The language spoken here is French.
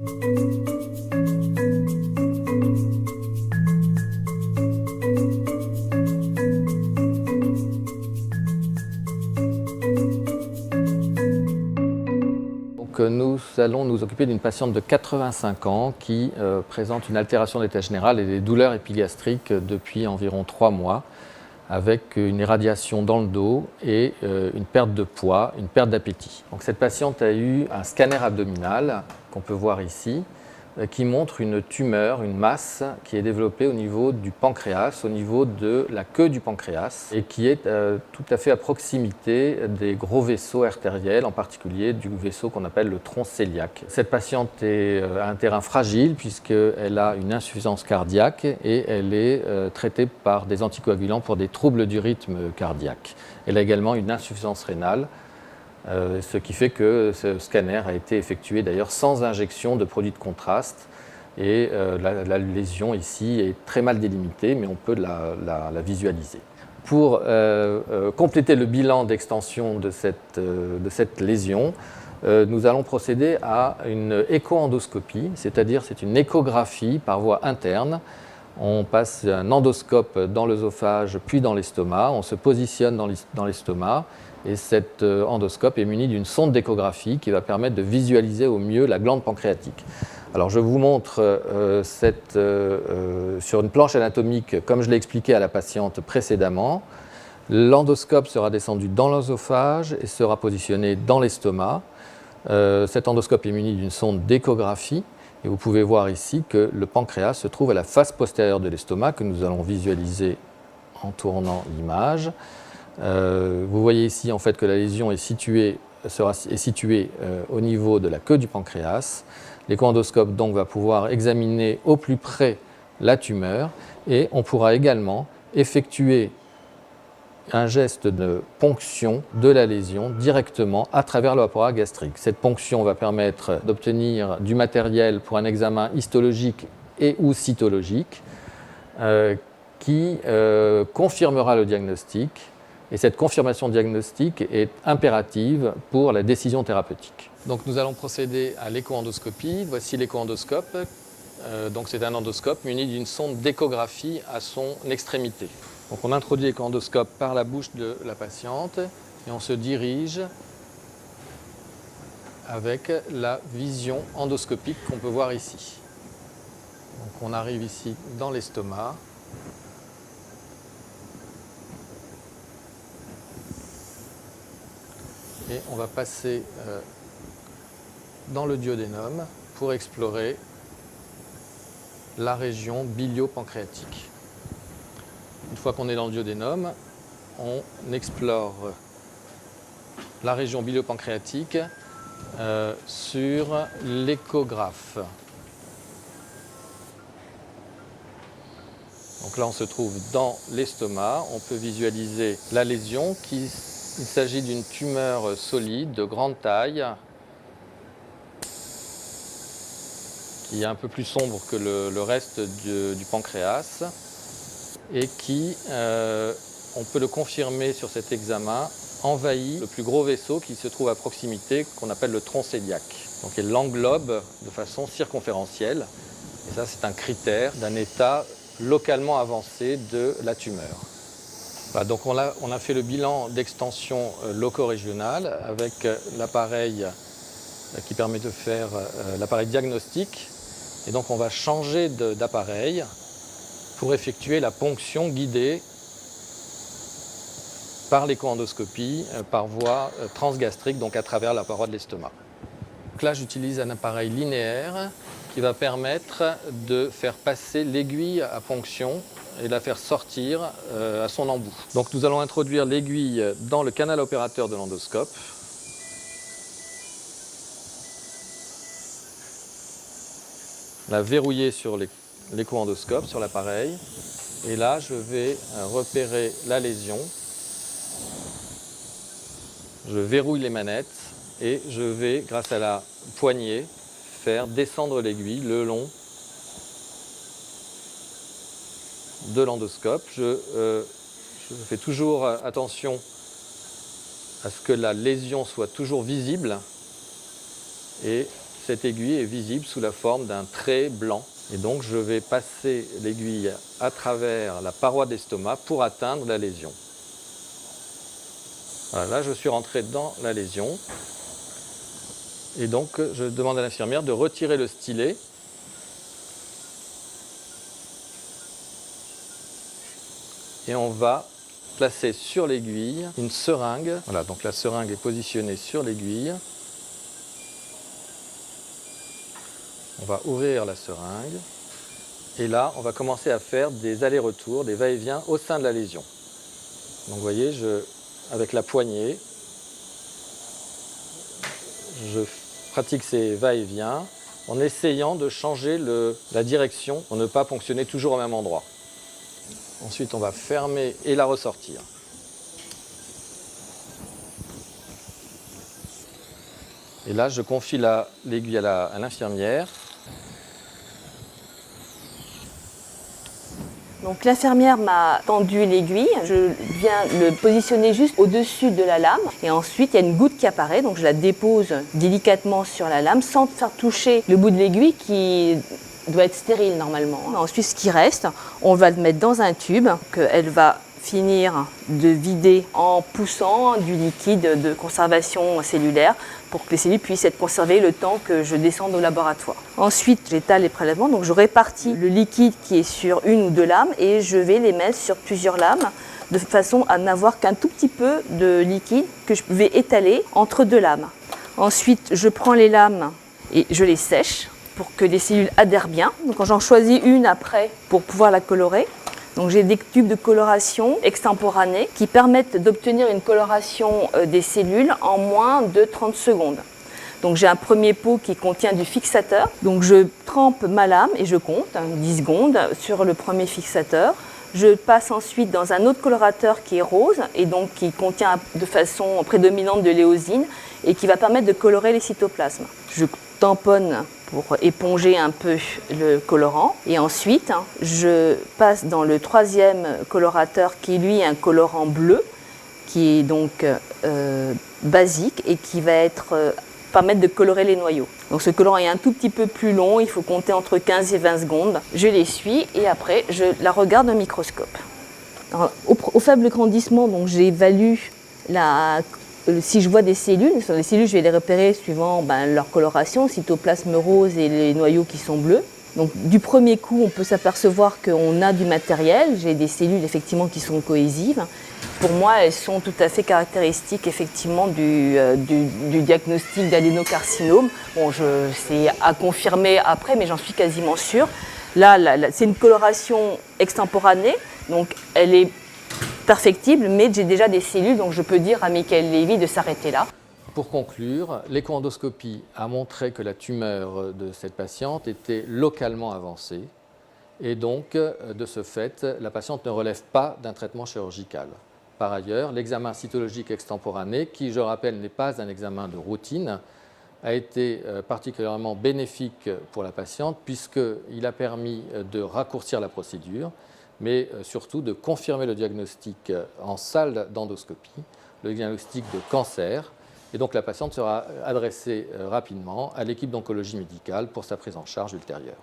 Nous allons nous occuper d'une patiente de 85 ans qui présente une altération de l'état général et des douleurs épigastriques depuis environ 3 mois, avec une irradiation dans le dos et une perte de poids, une perte d'appétit. Donc cette patiente a eu un scanner abdominal qu'on peut voir ici, qui montre une tumeur, une masse qui est développée au niveau du pancréas, au niveau de la queue du pancréas, et qui est tout à fait à proximité des gros vaisseaux artériels, en particulier du vaisseau qu'on appelle le tronc cœliaque. Cette patiente a un terrain fragile puisqu'elle a une insuffisance cardiaque et elle est traitée par des anticoagulants pour des troubles du rythme cardiaque. Elle a également une insuffisance rénale. Ce qui fait que ce scanner a été effectué d'ailleurs sans injection de produits de contraste et la lésion ici est très mal délimitée, mais on peut la visualiser. Pour compléter le bilan d'extension de cette lésion, nous allons procéder à une écho-endoscopie, c'est-à-dire c'est une échographie par voie interne. On passe un endoscope dans l'œsophage puis dans l'estomac, on se positionne dans l'estomac et cet endoscope est muni d'une sonde d'échographie qui va permettre de visualiser au mieux la glande pancréatique. Alors je vous montre sur une planche anatomique comme je l'ai expliqué à la patiente précédemment. L'endoscope sera descendu dans l'œsophage et sera positionné dans l'estomac. Cet endoscope est muni d'une sonde d'échographie. Et vous pouvez voir ici que le pancréas se trouve à la face postérieure de l'estomac que nous allons visualiser en tournant l'image. Vous voyez ici en fait que la lésion est située au niveau de la queue du pancréas. L'écho-endoscope donc va pouvoir examiner au plus près la tumeur et on pourra également effectuer un geste de ponction de la lésion directement à travers le appareil gastrique. Cette ponction va permettre d'obtenir du matériel pour un examen histologique et ou cytologique qui confirmera le diagnostic. Et cette confirmation diagnostique est impérative pour la décision thérapeutique. Donc nous allons procéder à l'écho-endoscopie. Voici l'écho-endoscope. Donc c'est un endoscope muni d'une sonde d'échographie à son extrémité. Donc on introduit l'écho-endoscope par la bouche de la patiente et on se dirige avec la vision endoscopique qu'on peut voir ici. Donc on arrive ici dans l'estomac. Et on va passer dans le duodénum pour explorer la région bilio-pancréatique. Une fois qu'on est dans le duodénum, on explore la région bilio-pancréatique sur l'échographe. Donc là, on se trouve dans l'estomac. On peut visualiser la lésion Il s'agit d'une tumeur solide de grande taille qui est un peu plus sombre que le reste du pancréas et qui, on peut le confirmer sur cet examen, envahit le plus gros vaisseau qui se trouve à proximité, qu'on appelle le tronc cœliaque. Donc il l'englobe de façon circonférentielle et ça c'est un critère d'un état localement avancé de la tumeur. Voilà, donc on a fait le bilan d'extension loco-régionale avec l'appareil qui permet de faire l'appareil diagnostique. Et donc on va changer d'appareil pour effectuer la ponction guidée par l'écho-endoscopie par voie transgastrique, donc à travers la paroi de l'estomac. Donc là j'utilise un appareil linéaire qui va permettre de faire passer l'aiguille à ponction et la faire sortir à son embout. Donc nous allons introduire l'aiguille dans le canal opérateur de l'endoscope. La verrouiller sur l'écho-endoscope, sur l'appareil. Et là, je vais repérer la lésion. Je verrouille les manettes et je vais, grâce à la poignée, faire descendre l'aiguille le long de l'endoscope. Je fais toujours attention à ce que la lésion soit toujours visible et cette aiguille est visible sous la forme d'un trait blanc. Et donc je vais passer l'aiguille à travers la paroi d'estomac pour atteindre la lésion. Voilà, là je suis rentré dans la lésion. Et donc je demande à l'infirmière de retirer le stylet. Et on va placer sur l'aiguille une seringue. Voilà, donc la seringue est positionnée sur l'aiguille. On va ouvrir la seringue. Et là, on va commencer à faire des allers-retours, des va-et-vient au sein de la lésion. Donc vous voyez, avec la poignée, je pratique ces va-et-vient en essayant de changer la direction pour ne pas ponctionner toujours au même endroit. Ensuite, on va fermer et la ressortir. Et là, je confie l'aiguille à l'infirmière. Donc l'infirmière m'a tendu l'aiguille, je viens le positionner juste au-dessus de la lame et ensuite il y a une goutte qui apparaît, donc je la dépose délicatement sur la lame sans faire toucher le bout de l'aiguille qui doit être stérile normalement. Ensuite ce qui reste, on va le mettre dans un tube qu'elle va finir de vider en poussant du liquide de conservation cellulaire pour que les cellules puissent être conservées le temps que je descende au laboratoire. Ensuite, j'étale les prélèvements, donc je répartis le liquide qui est sur une ou deux lames et je vais les mettre sur plusieurs lames de façon à n'avoir qu'un tout petit peu de liquide que je vais étaler entre deux lames. Ensuite, je prends les lames et je les sèche pour que les cellules adhèrent bien. Donc quand j'en choisis une après pour pouvoir la colorer, donc j'ai des tubes de coloration extemporanés qui permettent d'obtenir une coloration des cellules en moins de 30 secondes. Donc j'ai un premier pot qui contient du fixateur. Donc je trempe ma lame et je compte 10 secondes sur le premier fixateur. Je passe ensuite dans un autre colorateur qui est rose et donc qui contient de façon prédominante de l'éosine et qui va permettre de colorer les cytoplasmes. Je tamponne pour éponger un peu le colorant. Et ensuite, je passe dans le troisième colorateur qui, lui, est un colorant bleu, qui est donc basique et qui va permettre de colorer les noyaux. Donc ce colorant est un tout petit peu plus long, il faut compter entre 15 et 20 secondes. Je l'essuie et après, je la regarde au microscope. Alors, au faible grandissement, donc j'évalue si je vois des cellules, sur les cellules, je vais les repérer suivant leur coloration, cytoplasme rose et les noyaux qui sont bleus. Donc, du premier coup, on peut s'apercevoir qu'on a du matériel. J'ai des cellules effectivement qui sont cohésives. Pour moi, elles sont tout à fait caractéristiques effectivement du diagnostic d'adénocarcinome. Bon, c'est à confirmer après, mais j'en suis quasiment sûre. Là, c'est une coloration extemporanée, donc elle est perfectible, mais j'ai déjà des cellules, donc je peux dire à Michael Levy de s'arrêter là. Pour conclure, l'écho-endoscopie a montré que la tumeur de cette patiente était localement avancée et donc, de ce fait, la patiente ne relève pas d'un traitement chirurgical. Par ailleurs, l'examen cytologique extemporané, qui, je rappelle, n'est pas un examen de routine, a été particulièrement bénéfique pour la patiente puisqu'il a permis de raccourcir la procédure, mais surtout de confirmer le diagnostic en salle d'endoscopie, le diagnostic de cancer. Et donc la patiente sera adressée rapidement à l'équipe d'oncologie médicale pour sa prise en charge ultérieure.